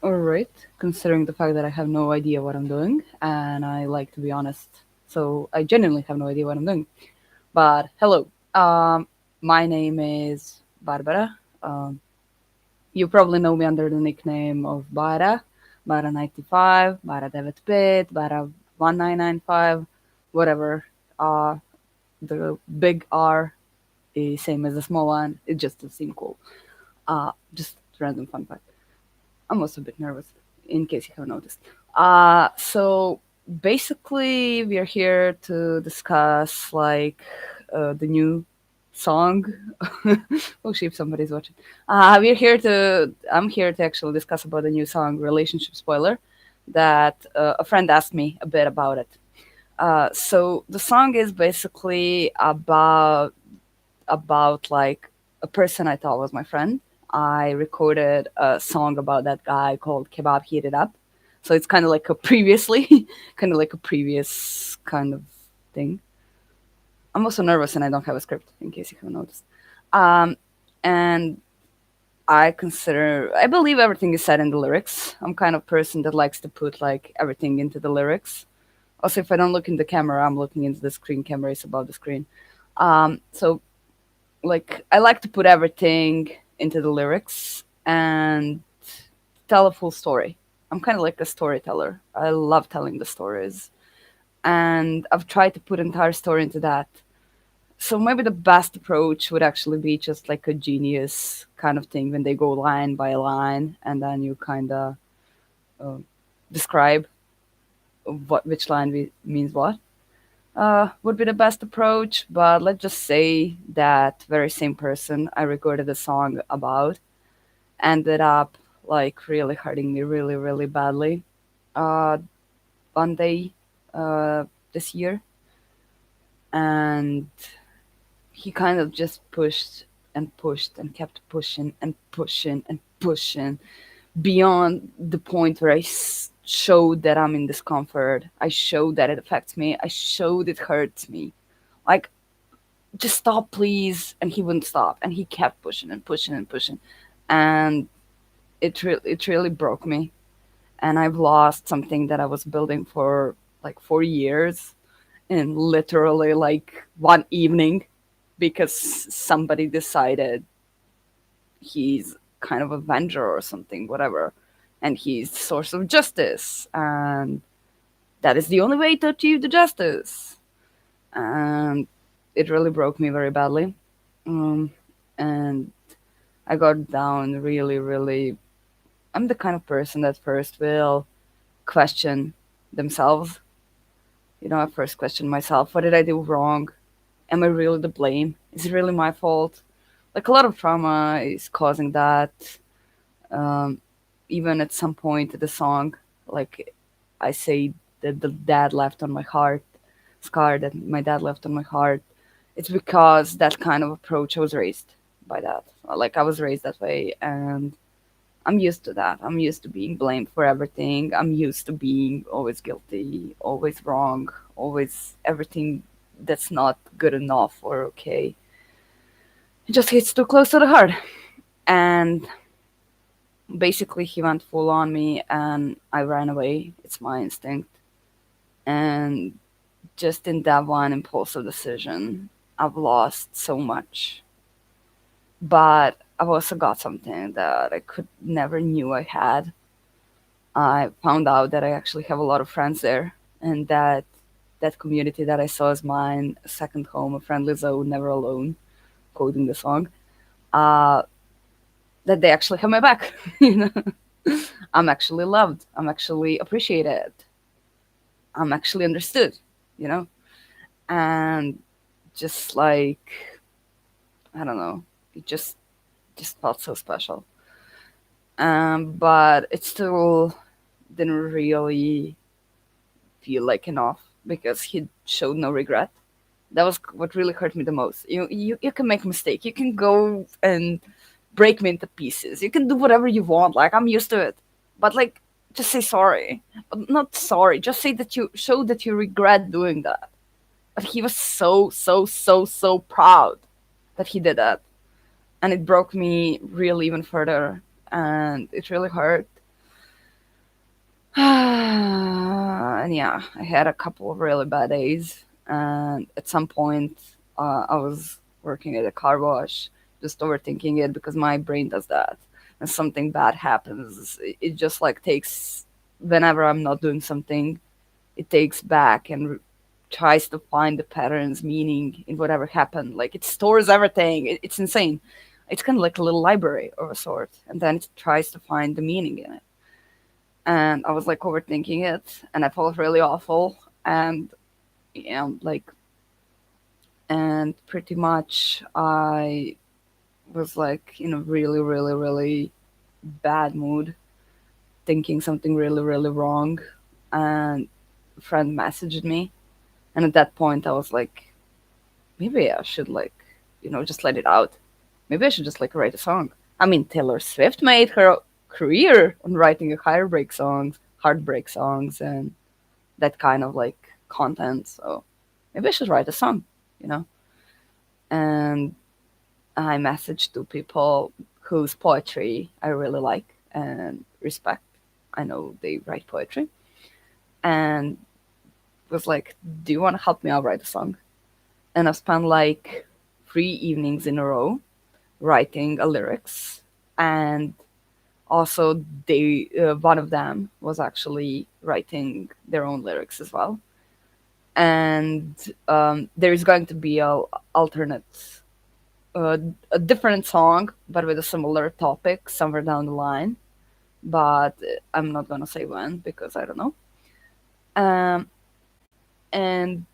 Alright, considering the fact that I have no idea what I'm doing, and I like to be honest, so I genuinely have no idea what I'm doing. But hello, my name is Barbara. You probably know me under the nickname of Bara, Bara95, Bara 9-bit, Bara 1995, whatever. The big R is same as the small one. It just doesn't seem cool. Just random fun fact. I'm also a bit nervous, in case you haven't noticed. So basically, we are here to discuss like the new song. Oh shit, somebody's watching. We're here to. I'm here to actually discuss about the new song, "Relationship Spoiler," that a friend asked me a bit about it. So the song is basically about like a person I thought was my friend. I recorded a song about that guy called Kebab Heated Up. So it's kind of like a previously, kind of like a previous kind of thing. I'm also nervous and I don't have a script, in case you haven't noticed. Um, and I believe everything is said in the lyrics. I'm kind of person that likes to put like everything into the lyrics. Also, if I don't look in the camera, I'm looking into the screen. Camera is above the screen. So like I like to put everything into the lyrics and tell a full story. I'm kind of like a storyteller. I love telling the stories, and I've tried to put entire story into that. So maybe the best approach would actually be just like a genius kind of thing when they go line by line, and then you kind of uh, describe what which line means what. Would be the best approach, but let's just say that very same person I recorded a song about ended up like really hurting me really, really badly uh, one day this year. And he kind of just pushed and pushed and kept pushing and pushing and pushing beyond the point where showed that I'm in discomfort. I showed that it affects me. I showed it hurts me. Like, just stop, please. And he wouldn't stop. And he kept pushing and pushing and pushing. And it really broke me. And I've lost something that I was building for like 4 years in literally like one evening because somebody decided he's kind of a avenger or something, whatever. And he's the source of justice. And that is the only way to achieve the justice. And it really broke me very badly. Um, and I got down really, really. I'm the kind of person that first will question themselves. I first question myself. What did I do wrong? Am I really to blame? Is it really my fault? Like a lot of trauma is causing that. Um, Even at some point in the song, like I say that the dad left on my heart, scar that my dad left on my heart. It's because that kind of approach I was raised by that. Like I was raised that way, and I'm used to that. I'm used to being blamed for everything. I'm used to being always guilty, always wrong, always everything that's not good enough or okay. It just hits too close to the heart. And basically, he went full on me and I ran away. It's my instinct. And just in that one impulsive decision, I've lost so much. But I've also got something that I could never knew I had. I found out that I actually have a lot of friends there, and that community that I saw as mine, a second home, a friendly zone, never alone, quoting the song, uh, that they actually have my back. you know, I'm actually loved. I'm actually appreciated. I'm actually understood. You know, and just like I don't know, it just felt so special. But it still didn't really feel like enough because he showed no regret. That was what really hurt me the most. You can make a mistake. You can go and break me into pieces. You can do whatever you want. Like I'm used to it. But like just say sorry. But not sorry. Just say that you show that you regret doing that. But he was so, so, so, so proud that he did that. And it broke me really even further. And it really hurt. And yeah, I had a couple of really bad days. And at some point, I was working at a car wash, just overthinking it because my brain does that. And something bad happens, it just like takes, whenever I'm not doing something, it takes back and tries to find the patterns, meaning in whatever happened. Like it stores everything. It's insane. It's kind of like a little library of a sort. And then it tries to find the meaning in it, and I was like overthinking it, and I felt really awful, and like, and pretty much I was like in a really, really, really bad mood, thinking something really, really wrong, and a friend messaged me, and at that point I was like, maybe I should like, just let it out. Maybe I should just like write a song. I mean, Taylor Swift made her career on writing heartbreak songs, and that kind of like content. So maybe I should write a song, you know? And I messaged two people whose poetry I really like and respect. I know they write poetry. And was like, do you want to help me out write a song? And I spent like 3 evenings in a row writing a lyrics. And also they one of them was actually writing their own lyrics as well. And there is going to be alternate, a different song, but with a similar topic somewhere down the line. But I'm not gonna say when because I don't know. Um, and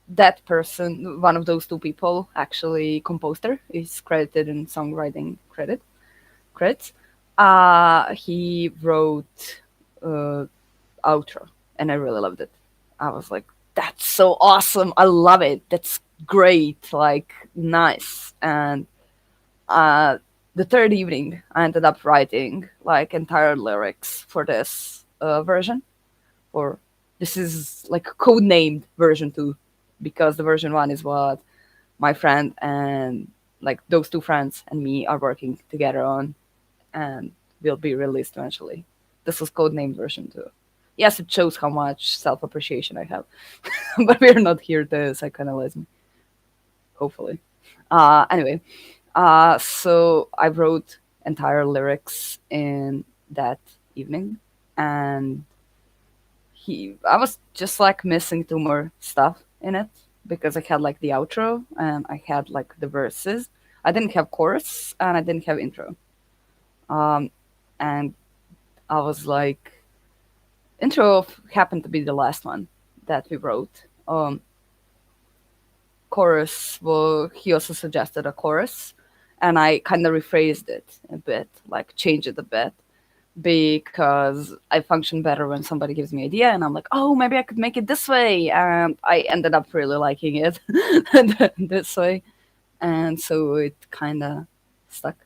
that person, one of those two people, actually composer, is credited in songwriting credits. He wrote uh, outro, and I really loved it. I was like, that's so awesome. I love it. That's great. Like, nice. And uh, the third evening, I ended up writing like entire lyrics for this version. Or this is like code named version 2, because the version 1 is what my friend and like those two friends and me are working together on, and will be released eventually. This was codenamed version 2. Yes, it shows how much self appreciation I have, but we're not here to psychoanalyze me, hopefully. Anyway, so I wrote entire lyrics in that evening, and I was just like missing two more stuff in it because I had like the outro and I had like the verses. I didn't have chorus and I didn't have intro. Um, and I was like, intro happened to be the last one that we wrote. Chorus, well, he also suggested a chorus, and I kind of rephrased it a bit, like change it a bit, because I function better when somebody gives me an idea, and I'm like, oh, maybe I could make it this way, and I ended up really liking it this way, and so it kind of stuck.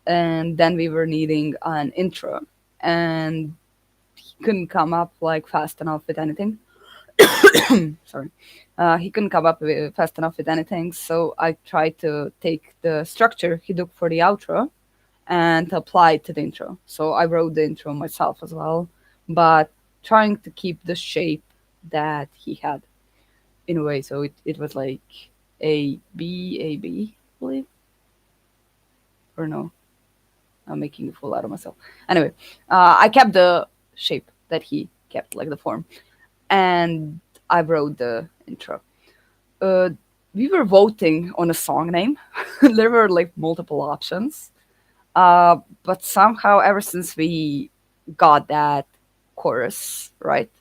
And then we were needing an intro, and he couldn't come up like fast enough with anything. Sorry. He couldn't come up with, fast enough with anything, so I tried to take the structure he took for the outro and apply it to the intro. So I wrote the intro myself as well, but trying to keep the shape that he had in a way. So it was like A B, I believe, or no? I'm making a fool out of myself. Anyway, I kept the shape that he kept, like the form, and I wrote the intro. Uh, we were voting on a song name. There were like multiple options, but somehow ever since we got that chorus right,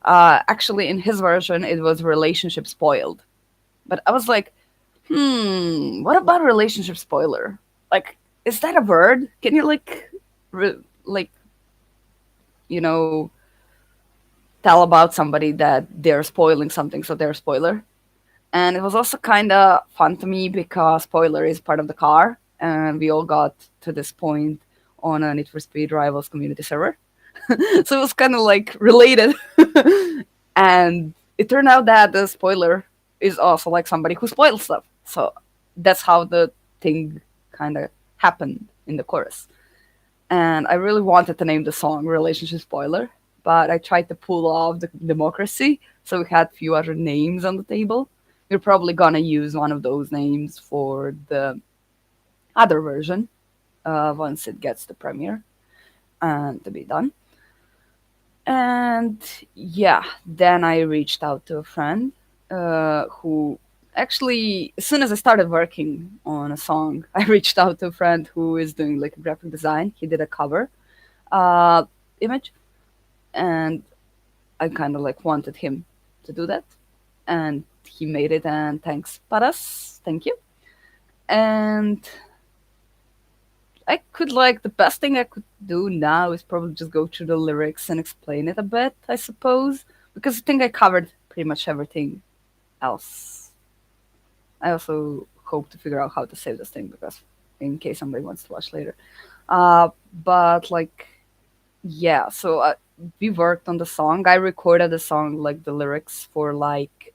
actually in his version it was relationship spoiled. But I was like, what about relationship spoiler? Like, is that a word? Can you like, like, you know, tell about somebody that they're spoiling something, so they're a spoiler? And it was also kind of fun to me because spoiler is part of the car, and we all got to this point on a Need for Speed Rivals community server. So it was kind of like related. And it turned out that the spoiler is also like somebody who spoils stuff. So that's how the thing kind of happened in the chorus. And I really wanted to name the song Relationship Spoiler, but I tried to pull off the democracy. So we had few other names on the table. We're probably gonna use one of those names for the other version once it gets to premiere and to be done. And yeah, then I reached out to a friend who actually, as soon as I started working on a song, I reached out to a friend who is doing like graphic design. He did a cover uh, image, and I kind of like wanted him to do that, and he made it. And thanks, Paras, thank you. And I could like the best thing I could do now is probably just go through the lyrics and explain it a bit, I suppose, because I think I covered pretty much everything else. I also hope to figure out how to save this thing because in case somebody wants to watch later. But like, yeah, so we worked on the song. I recorded the song, like the lyrics, for like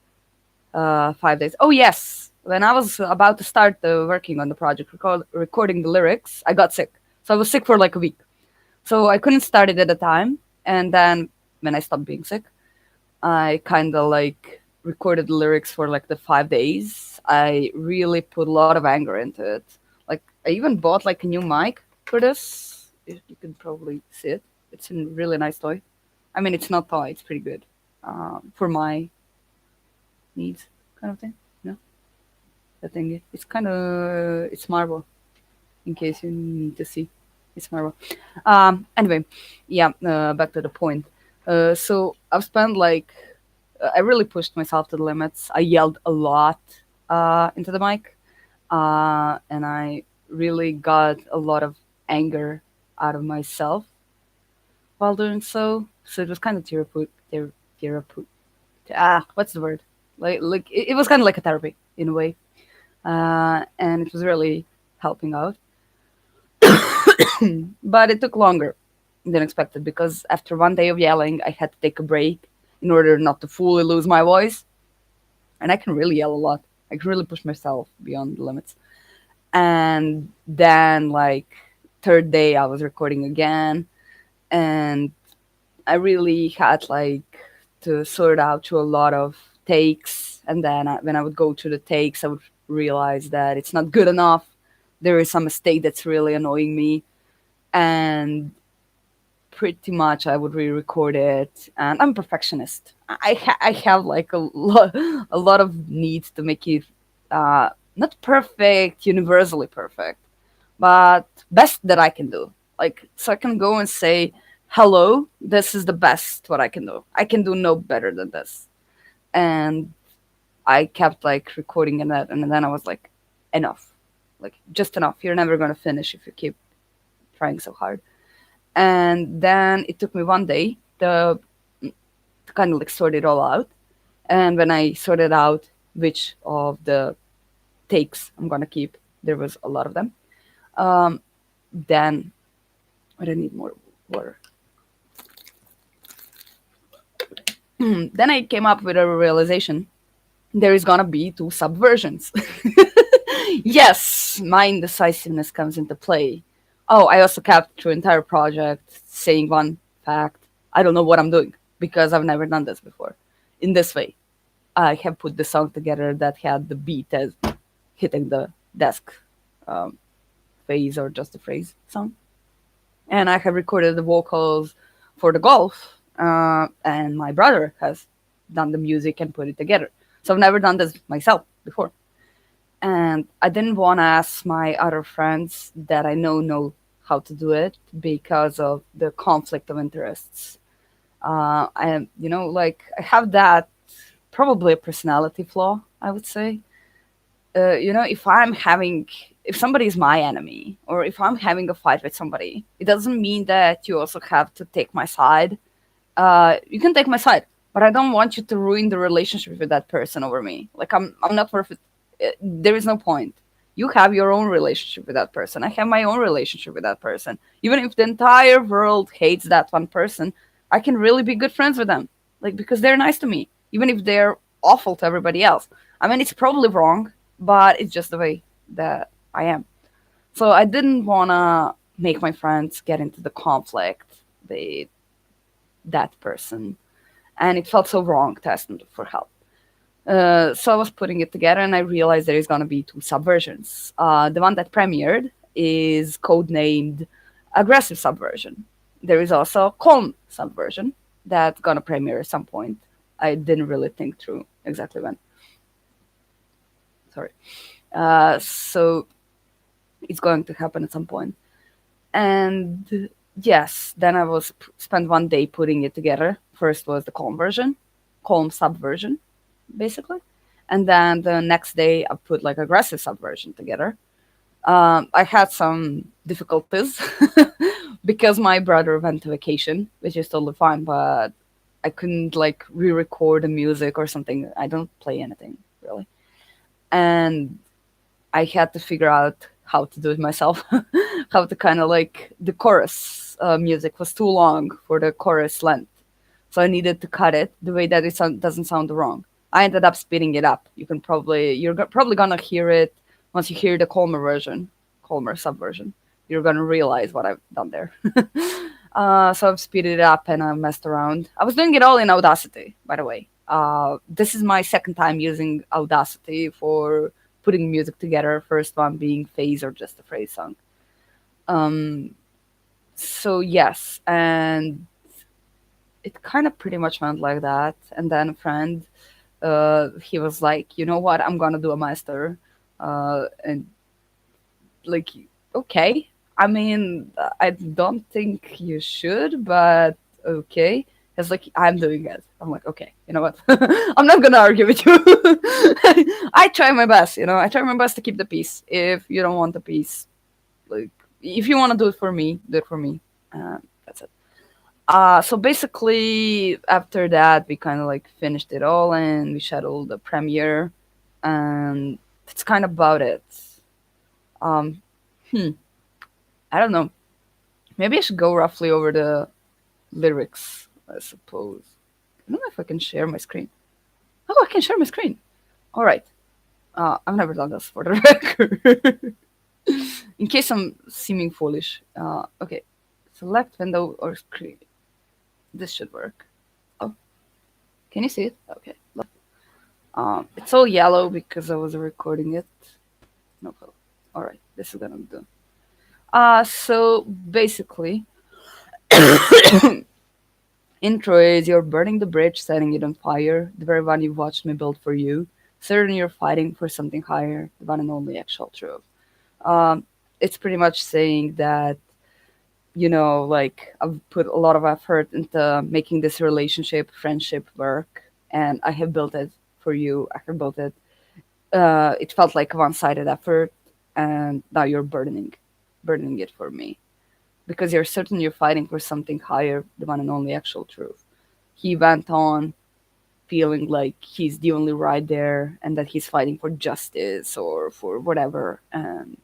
5 days. Oh yes, when I was about to start working on the project, recording the lyrics, I got sick. So I was sick for like a week. So I couldn't start it at the time. And then when I stopped being sick, I kind of like recorded the lyrics for like the 5 days. I really put a lot of anger into it. Like I even bought like a new mic for this. You can probably see it. It's a really nice toy. I mean, it's not toy. It's pretty good for my needs, kind of thing. No, that thing. It's kind of it's marble. In case you need to see, it's marble. Anyway, yeah. Back to the point. So I've spent like I really pushed myself to the limits. I yelled a lot into the mic, and I really got a lot of anger out of myself while doing so. So it was kind of therapeutic. What's the word? Like it was kind of like a therapy in a way, and it was really helping out. But it took longer than expected because after one day of yelling, I had to take a break in order not to fully lose my voice. And I can really yell a lot. I can really push myself beyond the limits. And then, like, third day, I was recording again, and I really had like to sort out through a lot of takes. And then when I would go through the takes, I would realize that it's not good enough. There is some mistake that's really annoying me, and pretty much I would re-record it. And I'm a perfectionist. I have like a lot of needs to make it not perfect, universally perfect, but best that I can do. Like so I can go and say, "Hello, this is the best what I can do. I can do no better than this." And I kept like recording in that, and then I was like, "Enough, like just enough. You're never gonna finish if you keep trying so hard." And then it took me one day to kind of like sort it all out. And when I sorted out which of the takes I'm gonna keep, there was a lot of them. Um, then I don't need more water. Then I came up with a realization: there is gonna be two subversions. Yes, my indecisiveness comes into play. Oh, I also kept through entire project saying one fact: I don't know what I'm doing because I've never done this before. In this way, I have put the song together that had the beat as hitting the desk um, phase or just the phrase song, and I have recorded the vocals for the golf, and my brother has done the music and put it together. So I've never done this myself before, and I didn't want to ask my other friends that I know how to do it because of the conflict of interests. I like I have that probably a personality flaw, I would say. If somebody is my enemy or if I'm having a fight with somebody, it doesn't mean that you also have to take my side. You can take my side, but I don't want you to ruin the relationship with that person over me. Like I'm not perfect. There is no point. You have your own relationship with that person. I have my own relationship with that person. Even if the entire world hates that one person, I can really be good friends with them. Like because they're nice to me, even if they're awful to everybody else. I mean, it's probably wrong, but it's just the way that I am. So I didn't want to make my friends get into the conflict. They that person, and it felt so wrong to ask them for help. So I was putting it together, and I realized there is gonna be two subversions. The one that premiered is codenamed Aggressive Subversion. There is also a Calm Subversion that's gonna premiere at some point. I didn't really think through exactly when. Sorry. So it's going to happen at some point. And yes, then I was spent one day putting it together. First was the Calm version, Calm Subversion, basically, and then the next day I put like Aggressive Subversion together. I had some difficulties because my brother went to vacation, which is totally fine, but I couldn't like re-record the music or something. I don't play anything really, and I had to figure out how to do it myself, how to kind of like the chorus music was too long for the chorus length, so I needed to cut it the way that doesn't sound wrong. I ended up speeding it up. Probably gonna hear it once you hear the Colmer version, Colmer subversion. You're gonna realize what I've done there. So I've speeded it up and I messed around. I was doing it all in Audacity, by the way. This is my second time using Audacity for putting music together. First one being Phase or Just a Phrase song. Um, so yes, and it kind of pretty much went like that. And then a friend, he was like, you know what, I'm gonna do a master, and like, okay. I mean, I don't think you should, but okay. It's like I'm doing it. I'm like, okay, you know what? I'm not gonna argue with you. I try my best, you know. I try my best to keep the peace. If you don't want the peace, like, if you want to do it for me, do it for me. That's it. So basically, after that, we kind of like finished it all and we scheduled the premiere, and that's kind of about it. Um, hmm, I don't know. Maybe I should go roughly over the lyrics, I suppose. I don't know if I can share my screen. Oh, I can share my screen. All right. I've never done this for the record. In case I'm seeming foolish. Okay. Select window or screen. This should work. Oh, can you see it? Okay. It's all yellow because I was recording it. No problem. All right. This is gonna do. So basically, intro is you're burning the bridge, setting it on fire, the very one you watched me build for you. Certain you're fighting for something higher, the one and only actual truth. Um, it's pretty much saying that, you know, like I've put a lot of effort into making this relationship, friendship work, and I have built it for you. I have built it. It felt like a one-sided effort, and now you're burdening it for me because you're certain you're fighting for something higher, the one and only actual truth. He went on feeling like he's the only right there and that he's fighting for justice or for whatever, and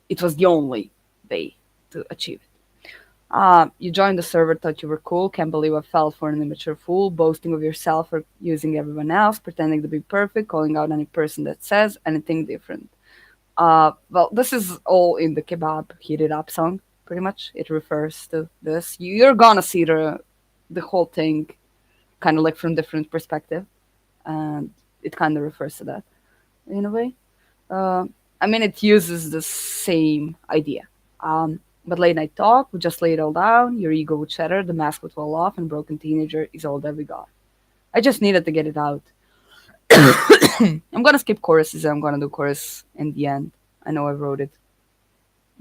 it was the only way to achieve it. You joined the server, thought you were cool, can't believe I fell for an immature fool, boasting of yourself or using everyone else, pretending to be perfect, calling out any person that says anything different. Well, this is all in the Kebab Heated Up song, pretty much. It refers to this. You're gonna see the whole thing kind of like from different perspective, and it kind of refers to that in a way. Uh, I mean, it uses the same idea. But late night talk would just lay it all down. Your ego would shatter, the mask would fall off, and broken teenager is all that we got. I just needed to get it out. I'm gonna skip choruses and I'm gonna do chorus in the end. I know I wrote it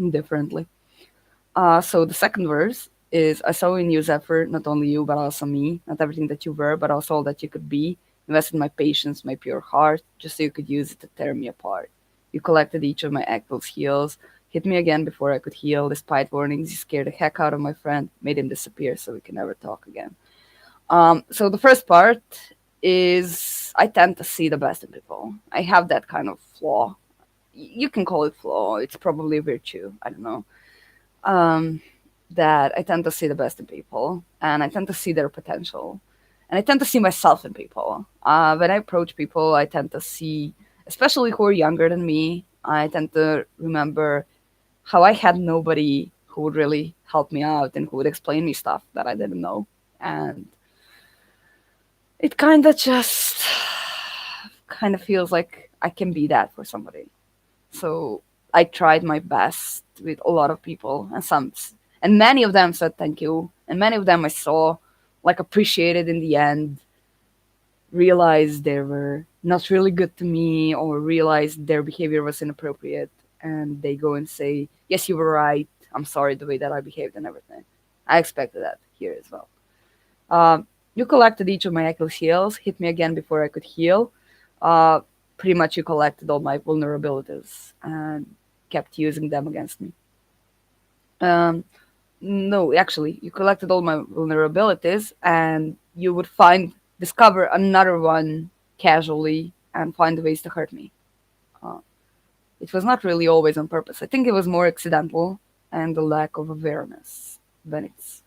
differently. So the second verse is I saw in you's effort, not only you, but also me. Not everything that you were, but also all that you could be. Invested my patience, my pure heart, just so you could use it to tear me apart. You collected each of my ankles' heels, hit me again before I could heal. Despite warnings, you scared the heck out of my friend, made him disappear so we can never talk again. So the first part is I tend to see the best in people. I have that kind of flaw. You can call it flaw. It's probably a virtue. I don't know. Um, that I tend to see the best in people, and I tend to see their potential, and I tend to see myself in people. When I approach people, I tend to see, especially who are younger than me, I tend to remember how I had nobody who would really help me out and who would explain me stuff that I didn't know. And it kind of just kind of feels like I can be that for somebody. So I tried my best with a lot of people, and and many of them said thank you, and many of them I saw like appreciated in the end, realized they were not really good to me or realized their behavior was inappropriate, and they go and say, "Yes, you were right. I'm sorry the way that I behaved and everything." I expected that here as well. You collected each of my Achilles heels, hit me again before I could heal. Uh, Pretty much, you collected all my vulnerabilities and kept using them against me. Um, no, actually, you collected all my vulnerabilities, and you would discover another one casually and find ways to hurt me. Uh, it was not really always on purpose. I think it was more accidental and the lack of awareness than it's,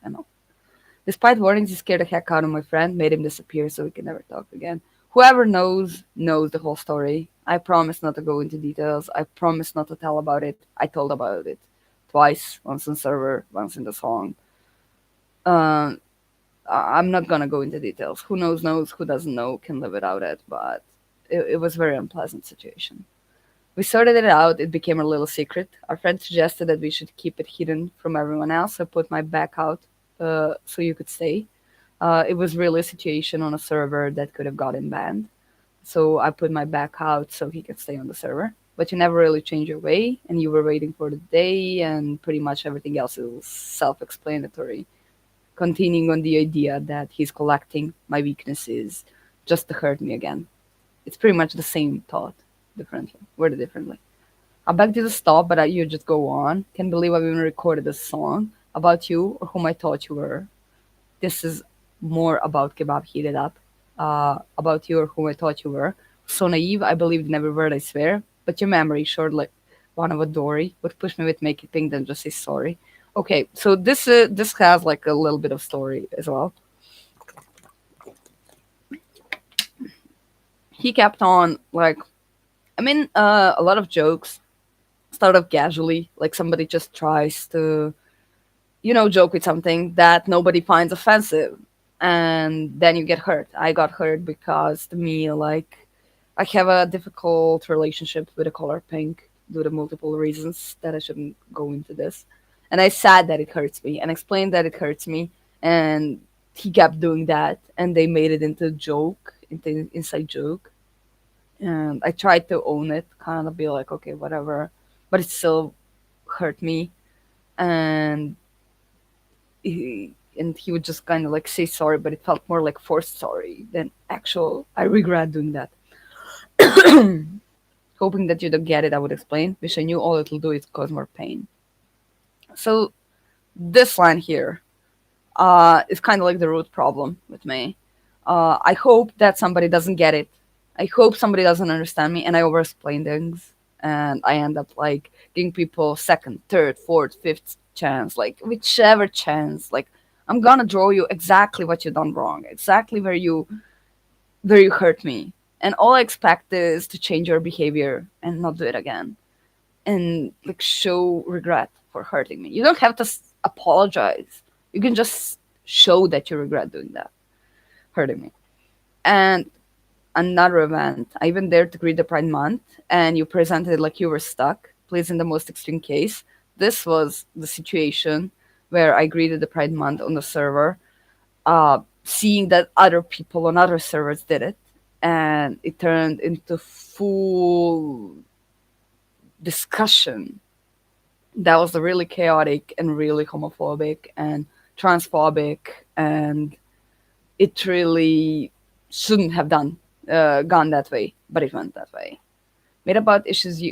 Despite warnings, he scared the heck out of my friend, made him disappear so we can never talk again. Whoever knows the whole story. I promise not to go into details. I promise not to tell about it. I told about it twice, once on server, once in the song. Um, I'm not gonna go into details. Who knows, who doesn't know can live without it, but it was a very unpleasant situation. We sorted it out, it became a little secret. Our friend suggested that we should keep it hidden from everyone else. I put my back out so you could stay. It was really a situation on a server that could have gotten banned. So I put my back out so he could stay on the server. But you never really changed your way, and you were waiting for the day, and pretty much everything else is self explanatory. Continuing on the idea that he's collecting my weaknesses just to hurt me again. It's pretty much the same thought, differently, worded differently. I begged you to stop, but you just go on. Can't believe I've even recorded a song about you or whom I thought you were. This is more about kebab heated up, about you or who I thought you were. So naive, I believed in every word I swear, but your memory, short like one of a dory, would push me with make it think than just say sorry. Okay, so this has like a little bit of story as well. He kept on like, a lot of jokes start off casually, like somebody just tries to joke with something that nobody finds offensive, and then you get hurt. I got hurt because to me, like, I have a difficult relationship with the color pink due to multiple reasons that I shouldn't go into this. And I said that it hurts me and explained that it hurts me, and he kept doing that, and they made it into a joke, into inside joke. And I tried to own it, kind of be like, okay, whatever, but it still hurt me. And he would just kind of like say sorry, but it felt more like forced sorry than actual. I regret doing that. Hoping that you don't get it, I would explain. Wish I knew all it'll do is cause more pain. So this line here is kind of like the root problem with me. I hope that somebody doesn't get it. I hope somebody doesn't understand me, and I over-explain things, and I end up like giving people second, third, fourth, fifth chance, like whichever chance. Like I'm gonna draw you exactly what you done wrong, exactly where you hurt me, and all I expect is to change your behavior and not do it again, and like show regret for hurting me. You don't have to apologize. You can just show that you regret doing that, hurting me. And another event, I even dared to greet the Pride Month, and you presented it like you were stuck. Please, in the most extreme case, this was the situation where I greeted the Pride Month on the server, seeing that other people on other servers did it, and it turned into full discussion that was really chaotic and really homophobic and transphobic, and it really shouldn't have gone that way, but it went that way. Made about issues,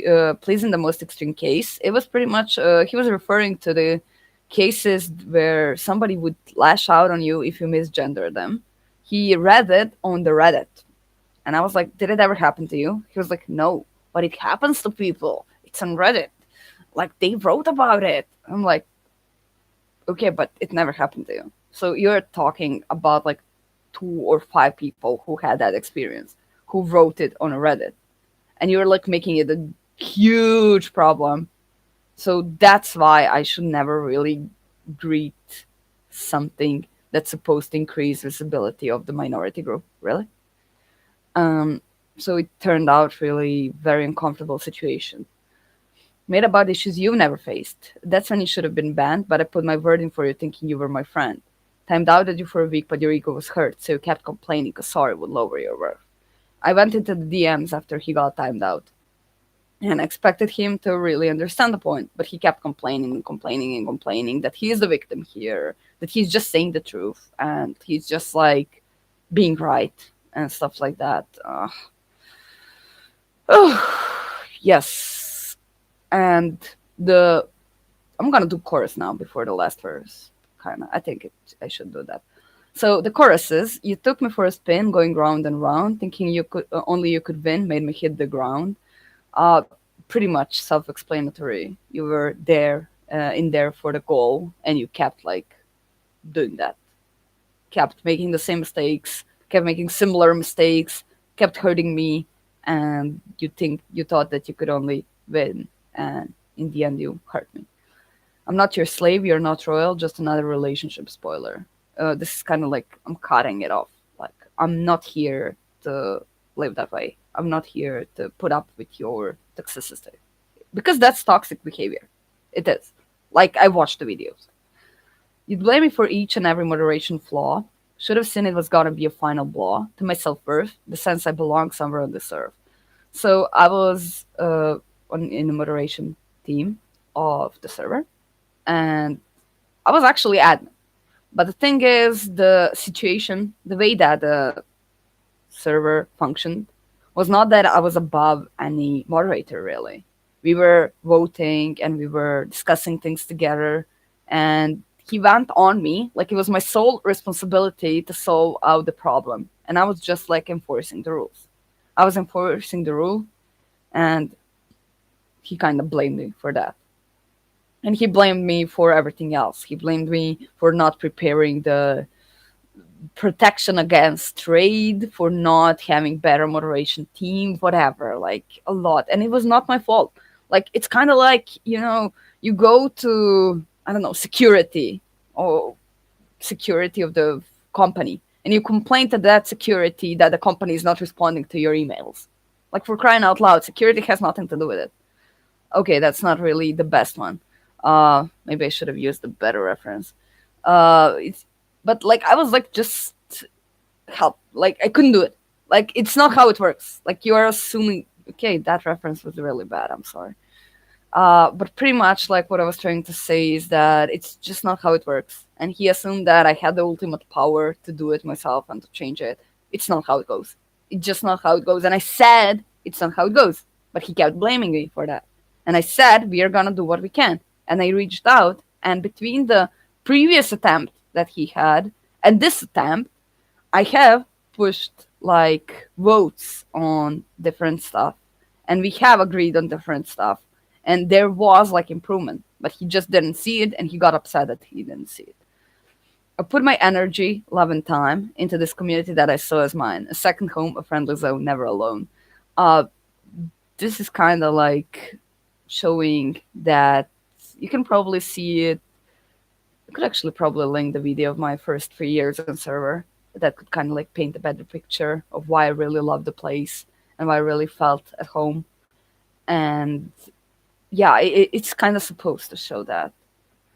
please, in the most extreme case, it was pretty much he was referring to the cases where somebody would lash out on you if you misgender them. He read it on the Reddit, and I was like, "Did it ever happen to you?" He was like, "No, but it happens to people. It's on Reddit. Like they wrote about it." I'm like, "Okay, but it never happened to you." So you're talking about like 2 or 5 people who had that experience, who wrote it on a Reddit, and you're like making it a huge problem. So that's why I should never really greet something that's supposed to increase visibility of the minority group. Really? Um, so it turned out really very uncomfortable situation. Made about issues you've never faced. That's when you should have been banned, but I put my word in for you thinking you were my friend. Timed out at you for a week, but your ego was hurt, so you kept complaining because sorry would lower your worth. I went into the DMs after he got timed out and expected him to really understand the point, but he kept complaining and complaining and complaining that he is the victim here, that he's just saying the truth, and he's just like being right and stuff like that. Yes, and the I'm gonna do chorus now before the last verse. Kinda, I think I should do that. So the chorus is: "You took me for a spin, going round and round, thinking you could only you could win, made me hit the ground." Uh, Pretty much self-explanatory. You were there, in there for the goal, and you kept like doing that, kept making the same mistakes, kept making similar mistakes, kept hurting me, and you thought that you could only win, and in the end you hurt me. I'm not your slave, you're not royal, just another relationship spoiler. This is kind of like I'm cutting it off. Like, I'm not here to live that way. I'm not here to put up with your toxicity. Because that's toxic behavior. It is. Like, I watched the videos. You'd blame me for each and every moderation flaw. Should have seen it was gonna be a final blow to my self worth, the sense I belong somewhere on this earth. So I was in the moderation team of the server, and I was actually admin. But the thing is, the situation, the way that the server functioned, was not that I was above any moderator, really. We were voting and we were discussing things together, and he went on me like it was my sole responsibility to solve out the problem. And I was just like enforcing the rules. I was enforcing the rule, and he kind of blamed me for that. And he blamed me for everything else. He blamed me for not preparing the protection against trade, for not having better moderation team, whatever, like a lot. And it was not my fault. Like, it's kind of like, you go to, I don't know, security or security of the company, and you complain to that security that the company is not responding to your emails. Like, for crying out loud, security has nothing to do with it. Okay, that's not really the best one. Maybe I should have used a better reference. It's, but like I was like just help. Like, I couldn't do it. Like, it's not how it works. Like, you are assuming. Okay, that reference was really bad. I'm sorry. But pretty much like what I was trying to say is that it's just not how it works. And he assumed that I had the ultimate power to do it myself and to change it. It's not how it goes. It's just not how it goes. And I said it's not how it goes. But he kept blaming me for that. And I said we are gonna do what we can. And I reached out, and between the previous attempt that he had and this attempt, I have pushed like votes on different stuff, and we have agreed on different stuff, and there was like improvement, but he just didn't see it, and he got upset that he didn't see it. I put my energy, love, and time into this community that I saw as mine, a second home, a friendly zone, never alone. Uh, this is kind of like showing that you can probably see it. I could actually probably link the video of my first 3 years on server that could kind of like paint a better picture of why I really loved the place and why I really felt at home. And yeah, it's kind of supposed to show that.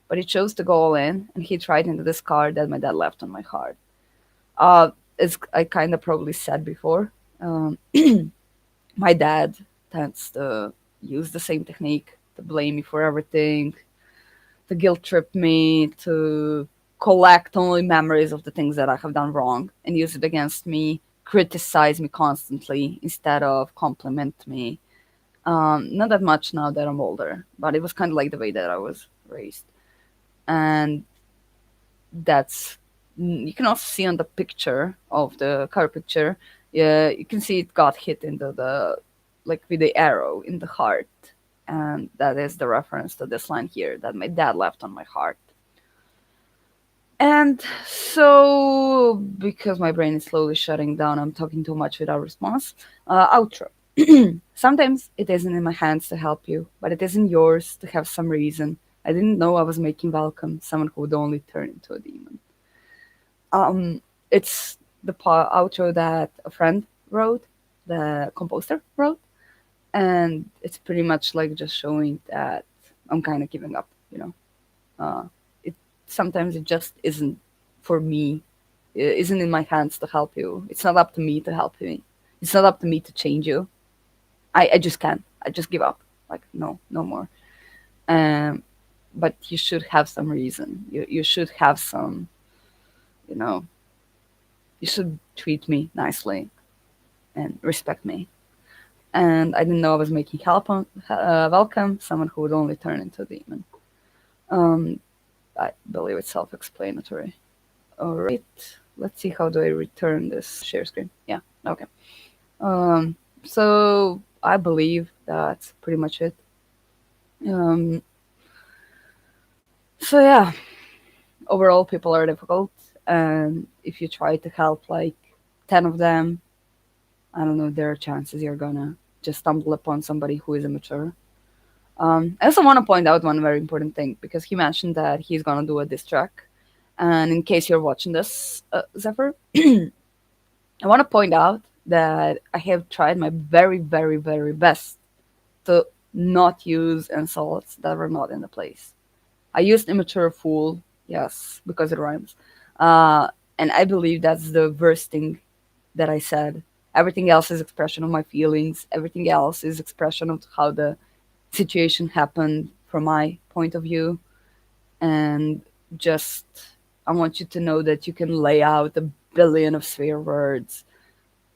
But he chose to go all in, and he tried into this card that my dad left on my heart. As I kind of probably said before, my dad tends to use the same technique to blame me for everything, to guilt trip me, to collect only memories of the things that I have done wrong and use it against me, criticize me constantly instead of compliment me. Not that much now that I'm older, but it was kind of like the way that I was raised. And that's, you can also see on the picture of the cover picture, yeah, you can see it got hit into the, like with the arrow in the heart. And that is the reference to this line here that my dad left on my heart. And so, because my brain is slowly shutting down, I'm talking too much without response. Outro. Sometimes it isn't in my hands to help you, but it is in yours to have some reason. I didn't know I was making welcome someone who would only turn into a demon. It's the outro that a friend wrote, the composer wrote, and it's pretty much like just showing that I'm kind of giving up. Uh, it sometimes it just isn't for me. It isn't in my hands to help you. It's not up to me to help you. It's not up to me to change you. I just can't. I just give up. Like no, no more. Um, but you should have some reason. You should have some. You know, you should treat me nicely and respect me. And I didn't know I was making help on welcome someone who would only turn into a demon. Um, I believe it's self-explanatory. All right, let's see how do I return this share screen. Yeah, okay. Um, so I believe that's pretty much it. Um, so yeah, overall people are difficult, and if you try to help like 10 of them, I don't know, there are chances you're gonna just stumble upon somebody who is immature. I also want to point out one very important thing because he mentioned that he's gonna do a diss track. And in case you're watching this, Zephyr, I want to point out that I have tried my very, very, very best to not use insults that were not in the place. I used immature fool, yes, because it rhymes. Uh, and I believe that's the worst thing that I said. Everything else is expression of my feelings. Everything else is expression of how the situation happened from my point of view. And just, I want you to know that you can lay out a billion of swear words,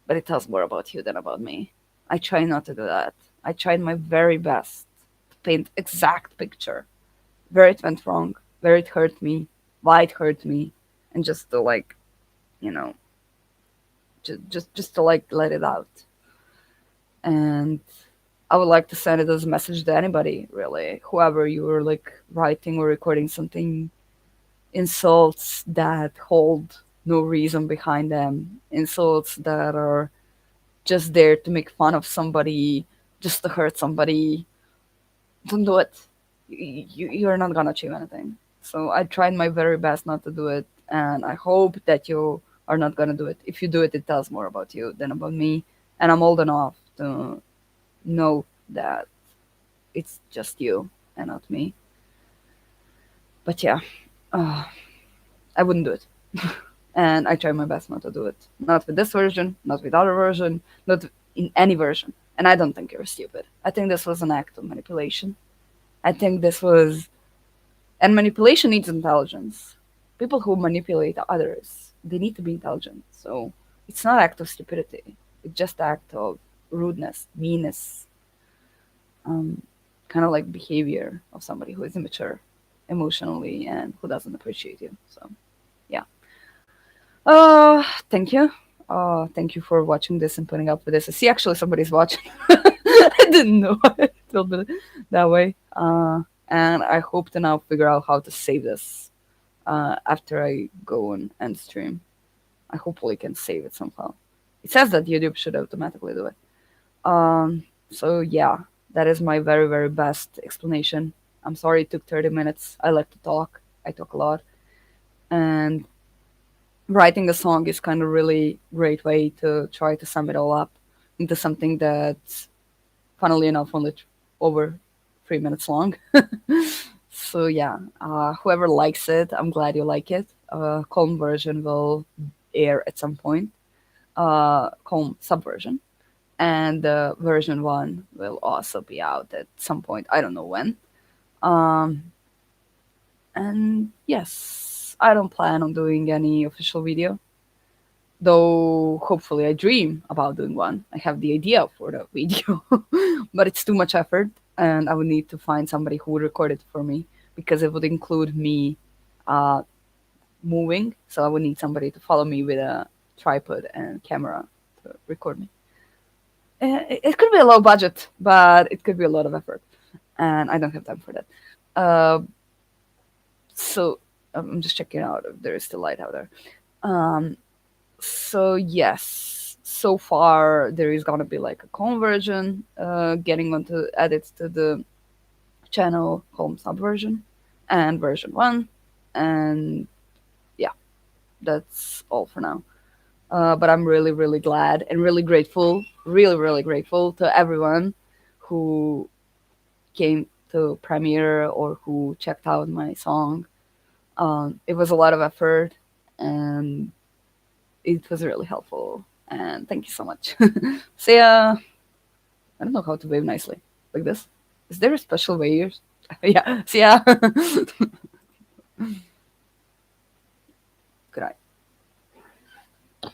but it tells more about you than about me. I try not to do that. I tried my very best to paint exact picture where it went wrong, where it hurt me, why it hurt me, and just to like, you know, just to like let it out. And I would like to send it as a message to anybody, really, whoever you were like writing or recording something, insults that hold no reason behind them, insults that are just there to make fun of somebody, just to hurt somebody. Don't do it. You're not gonna achieve anything. So I tried my very best not to do it, and I hope that you are not gonna do it. If you do it, it tells more about you than about me. And I'm old enough to know that it's just you and not me. But yeah, uh, I wouldn't do it. And I try my best not to do it. Not with this version, not with other version, not in any version. And I don't think you're stupid. I think this was an act of manipulation. I think this was, and manipulation needs intelligence. People who manipulate others, they need to be intelligent. So it's not act of stupidity. It's just act of rudeness, meanness, um, kind of like behavior of somebody who is immature emotionally and who doesn't appreciate you. So yeah. Thank you. Thank you for watching this and putting up with this. I see actually somebody's watching. I didn't know it till that way. And I hope to now figure out how to save this after I go on end stream. I hopefully can save it somehow. It says that YouTube should automatically do it. So yeah, that is my very, very best explanation. I'm sorry it took 30 minutes. I like to talk. I talk a lot. And writing a song is kind of really great way to try to sum it all up into something that's, funnily enough, only over 3 minutes long. So yeah, whoever likes it, I'm glad you like it. Calm version will air at some point. Calm subversion, and version one will also be out at some point. I don't know when. Um, and yes, I don't plan on doing any official video, though hopefully I dream about doing one. I have the idea for the video, but it's too much effort, and I would need to find somebody who would record it for me because it would include me uh, moving. So I would need somebody to follow me with a tripod and camera to record me. It could be a low budget, but it could be a lot of effort, and I don't have time for that. Uh, so I'm just checking out if there is still light out there. Um, so yes, so far there is gonna be like a conversion, getting onto edits to the channel home subversion and version one, and yeah, That's all for now. But I'm really, really glad and really grateful, really, really grateful to everyone who came to premiere or who checked out my song. It was a lot of effort, and it was really helpful. And thank you so much. See ya. I don't know how to wave nicely. Like this. Is there a special way? Yeah. See ya.